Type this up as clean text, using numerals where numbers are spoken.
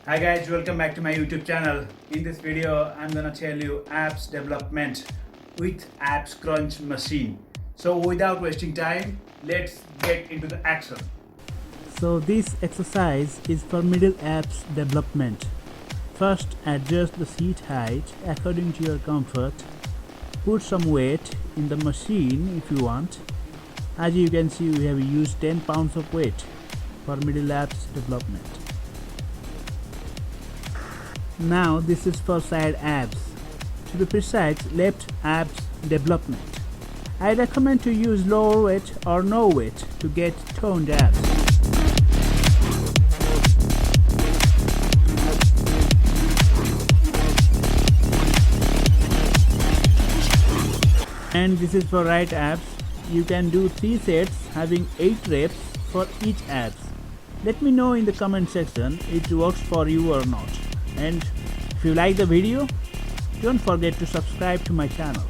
Hi guys, welcome back to my YouTube channel. In this video, I'm gonna tell you apps development with apps crunch machine. So without wasting time, let's get into the action. So this exercise is for middle apps development. First, adjust the seat height according to your comfort. Put some weight in the machine if you want. As you can see, we have used 10 pounds of weight for middle apps development. Now this is for side apps. To be precise, left apps development. I recommend to use lower weight or no weight to get toned apps. And this is for right abs. You can do 3 sets having 8 reps for each abs. Let me know in the comment section if it works for you or not. And if you like the video, don't forget to subscribe to my channel.